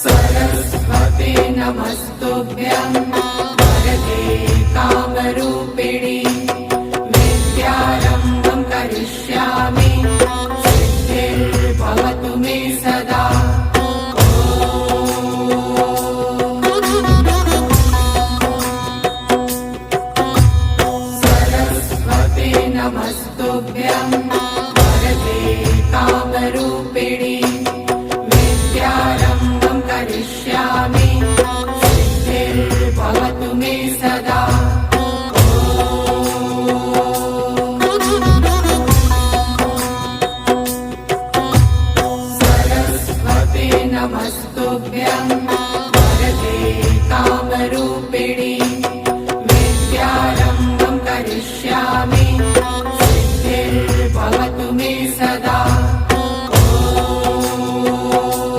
सरस्वते नमस्तुभ्यं वरदे कामरूपिणि विद्यारम्भं करिष्यामि सिद्धिर्भवतु मे सदा। सरस्वते नमस्तुभ्यं वरदे कामरूपिणि विद्यारम्भं करिष्यामि सिद्धिर्भवतु मे सदा। सरस्वते नमस्तुभ्यं वरदे कामरूपिणि